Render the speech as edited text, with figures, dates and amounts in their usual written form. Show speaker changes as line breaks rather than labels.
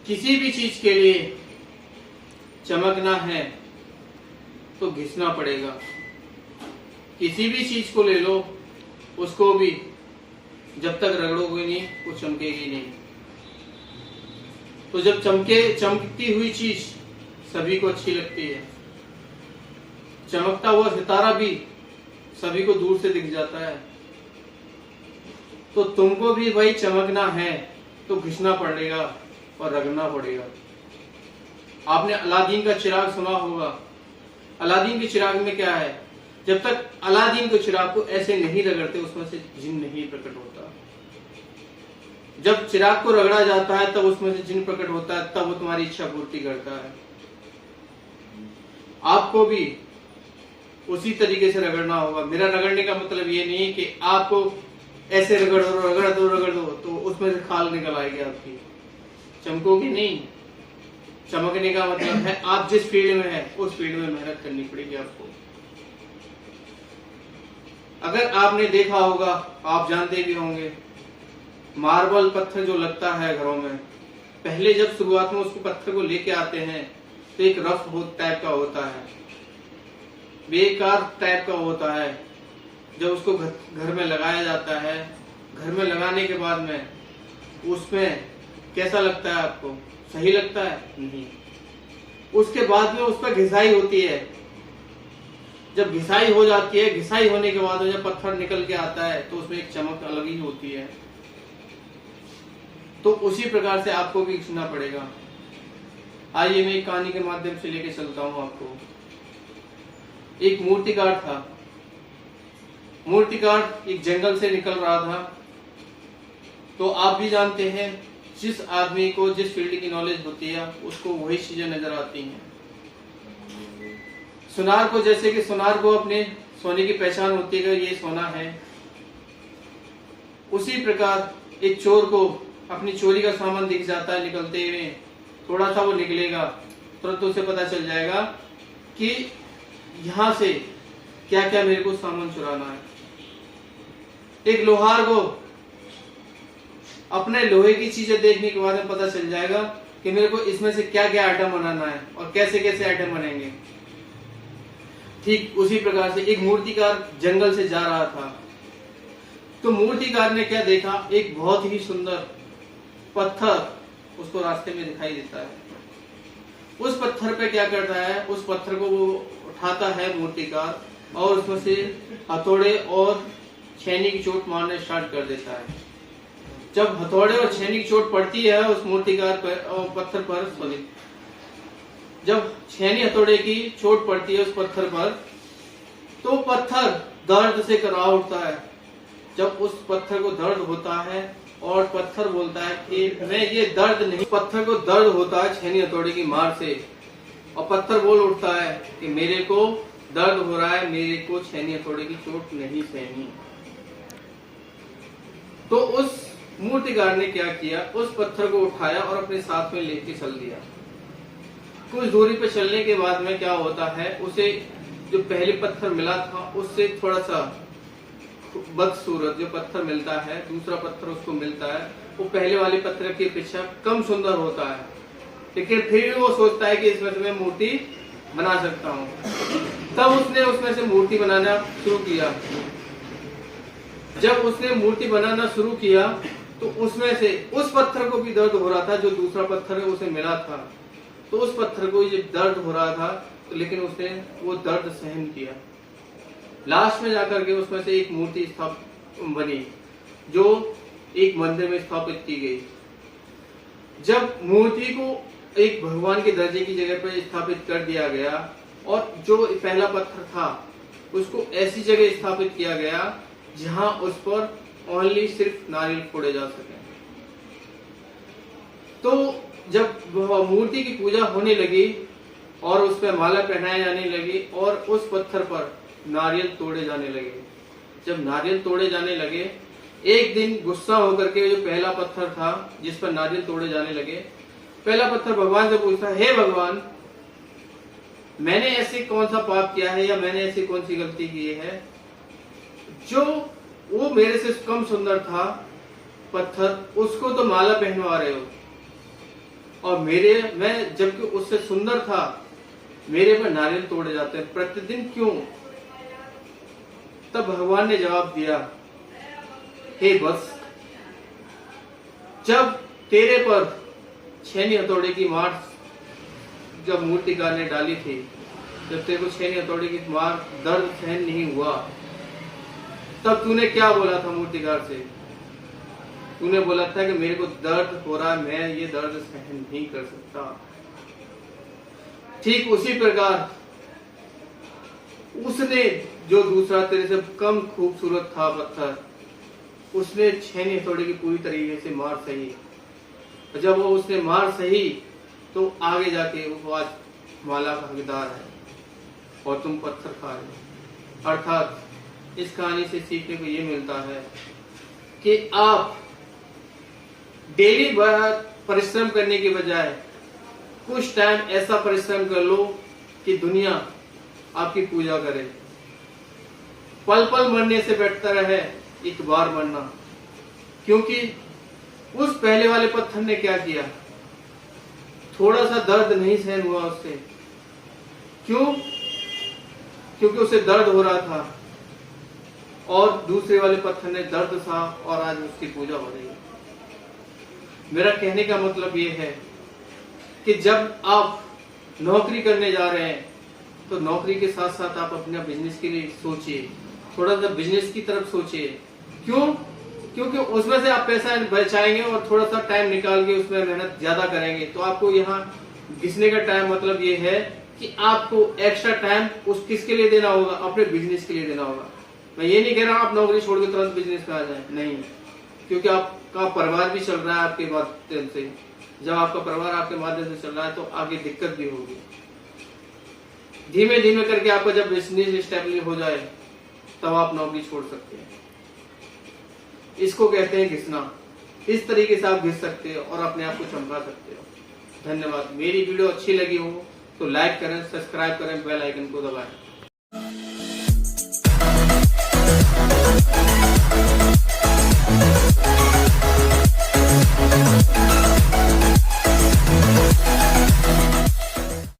किसी भी चीज के लिए चमकना है तो घिसना पड़ेगा। किसी भी चीज को ले लो, उसको भी जब तक रगड़ोगे नहीं वो चमकेगी नहीं। तो जब चमकती हुई चीज सभी को अच्छी लगती है, चमकता हुआ सितारा भी सभी को दूर से दिख जाता है। तो तुमको भी भाई चमकना है तो घिसना पड़ेगा और रगड़ना पड़ेगा। आपने अलादीन का चिराग सुना होगा। अलादीन के चिराग में क्या है, जब तक अलादीन के चिराग को ऐसे नहीं रगड़ते उसमें से जिन नहीं प्रकट होता। जब चिराग को रगड़ा जाता है तब उसमें से जिन प्रकट होता है, तब वो तुम्हारी इच्छा पूर्ति करता है। आपको भी उसी तरीके से रगड़ना होगा। मेरा रगड़ने का मतलब ये नहीं कि आपको ऐसे रगड़ दो तो उसमें से खाल निकल आएगी आपकी, चमकोगी नहीं। चमकने का मतलब है आप जिस फील्ड में है उस फील्ड में मेहनत करनी पड़ेगी आपको। अगर आपने देखा होगा, आप जानते भी होंगे, मार्बल पत्थर जो लगता है घरों में, पहले जब शुरुआत में उसको पत्थर को लेके आते हैं तो एक रफ टाइप का होता है, बेकार टाइप का होता है। जब उसको घर में लगाया जाता है, घर में लगाने के बाद में उसमें कैसा लगता है आपको? सही लगता है? नहीं। उसके बाद में उस पर घिसाई होती है। जब घिसाई हो जाती है, घिसाई होने के बाद जब पत्थर निकल के आता है तो उसमें एक चमक अलग ही होती है। तो उसी प्रकार से आपको भी घिसना पड़ेगा। आइए मैं एक कहानी के माध्यम से लेके चलता हूं आपको। एक मूर्तिकार था। मूर्तिकार एक जंगल से निकल रहा था। तो आप भी जानते हैं, जिस आदमी को जिस फील्ड की नॉलेज होती है उसको वही चीजें नजर आती हैं। सुनार को, जैसे कि सुनार को अपने सोने की पहचान होती है कि ये सोना है, उसी प्रकार एक चोर को अपनी चोरी का सामान दिख जाता है निकलते हुए, थोड़ा सा वो निकलेगा तुरंत उसे पता चल जाएगा कि यहां से क्या क्या मेरे को सामान चुराना है। एक लोहार को अपने लोहे की चीजें देखने के बाद में पता चल जाएगा कि मेरे को इसमें से क्या क्या आइटम बनाना है और कैसे कैसे आइटम बनेंगे। ठीक उसी प्रकार से एक मूर्तिकार जंगल से जा रहा था। तो मूर्तिकार ने क्या देखा, एक बहुत ही सुंदर पत्थर उसको रास्ते में दिखाई देता है। उस पत्थर पे क्या करता है, उस पत्थर को वो उठाता है मूर्तिकार और उसमें से हथौड़े और छेनी की चोट मारने स्टार्ट कर देता है। जब हथौड़े और छेनी की चोट पड़ती है उस मूर्तिकार पर, पत्थर पर, सॉरी, जब छेनी हथौड़े की चोट पड़ती है उस पत्थर पर, तो पत्थर दर्द से करा उठता है। जब उस पत्थर को दर्द होता है और पत्थर बोलता है कि मैं ये दर्द नहीं, पत्थर को दर्द होता है छेनी हथौड़े की मार से, और पत्थर बोल उठता है कि मेरे को दर्द हो रहा है, मेरे को छेनी हथौड़े की चोट नहीं सहनी। तो उस मूर्तिकार ने क्या किया, उस पत्थर को उठाया और अपने साथ में लेके चल दिया। कुछ दूरी पे चलने के बाद में क्या होता है, उसे जो पहले पत्थर मिला था उससे थोड़ा सा बदसूरत जो पत्थर मिलता है, दूसरा पत्थर उसको मिलता है, वो पहले वाले पत्थर की अपेक्षा कम सुंदर होता है। लेकिन फिर भी वो सोचता है कि इसमें से मैं मूर्ति बना सकता हूँ। तब उसने उसमें से मूर्ति बनाना शुरू किया। जब उसने मूर्ति बनाना शुरू किया तो उसमें से उस पत्थर को भी दर्द हो रहा था, जो दूसरा पत्थर उसे मिला था। तो उस पत्थर को जब दर्द हो रहा था तो लेकिन उसने वो दर्द सहन किया। लास्ट में जाकर के उसमें से एक मूर्ति बनी जो एक मंदिर में स्थापित की गई। जब मूर्ति को एक भगवान के दर्जे की जगह पर स्थापित कर दिया गया और जो पहला पत्थर था उसको ऐसी जगह स्थापित किया गया जहां उस पर ओनली सिर्फ नारियल फोड़े जा सके। तो जब मूर्ति की पूजा होने लगी और उस पर माला पहनाई जाने लगी और उस पत्थर पर नारियल तोड़े जाने लगे, जब नारियल तोड़े जाने लगे, एक दिन गुस्सा होकर के जो पहला पत्थर था जिस पर नारियल तोड़े जाने लगे, पहला पत्थर भगवान से पूछता, हे भगवान, मैंने ऐसे कौन सा पाप किया है या मैंने ऐसी कौन सी गलती की है जो वो मेरे से कम सुंदर था पत्थर, उसको तो माला पहनवा रहे हो। और मैं जबकि उससे सुंदर था, मेरे पर नारियल तोड़े जाते हैं प्रतिदिन, क्यों? तब भगवान ने जवाब दिया, हे वत्स, जब तेरे पर छेनी हथौड़े की मार जब मूर्तिकार ने डाली थी, जब तेरे को छेनी हथौड़े की मार दर्द सहन नहीं हुआ, तब तूने क्या बोला था मूर्तिकार से? तूने बोला था कि मेरे को दर्द हो रहा है, मैं ये दर्द सहन नहीं कर सकता। ठीक उसी प्रकार उसने, जो दूसरा तेरे से कम खूबसूरत था पत्थर, उसने छेनी हथौड़े की पूरी तरीके से मार सही। जब वो उसने मार सही तो आगे जाके वो आज माला का हकदार है और तुम पत्थर खा रहे हो। अर्थात इस कहानी से सीखने को ये मिलता है कि आप डेली परिश्रम करने के बजाय कुछ टाइम ऐसा परिश्रम कर लो कि दुनिया आपकी पूजा करे। पल पल मरने से बेहतर है एक बार मरना, क्योंकि उस पहले वाले पत्थर ने क्या किया, थोड़ा सा दर्द नहीं सहन हुआ उससे। क्यों? क्योंकि उसे दर्द हो रहा था, और दूसरे वाले पत्थर ने दर्द सहा और आज उसकी पूजा हो रही है। मेरा कहने का मतलब ये है कि जब आप नौकरी करने जा रहे हैं तो नौकरी के साथ साथ आप अपना बिजनेस के लिए सोचिए, थोड़ा सा बिजनेस की तरफ सोचिए। क्यों? क्योंकि उसमें से आप पैसा बचाएंगे और थोड़ा सा टाइम निकाल के उसमें मेहनत ज्यादा करेंगे, तो आपको यहाँ घिसने का टाइम मतलब ये है कि आपको एक्स्ट्रा टाइम उस किसके लिए देना होगा, अपने बिजनेस के लिए देना होगा। मैं ये नहीं कह रहा आप नौकरी छोड़ के तुरंत बिजनेस पे आ जाए, नहीं, क्योंकि आपका परिवार भी चल रहा है आपके माध्यम से। जब आपका परिवार आपके माध्यम से चल रहा है तो आगे दिक्कत भी होगी। धीमे धीमे करके आपका जब बिजनेस स्टेबल हो जाए तब आप नौकरी छोड़ सकते हैं। इसको कहते हैं घिसना। इस तरीके से आप घिस सकते हो और अपने आप को चमका सकते हो। धन्यवाद। मेरी वीडियो अच्छी लगी हो तो लाइक करें, सब्सक्राइब करें, बेल आइकन को दबाएं।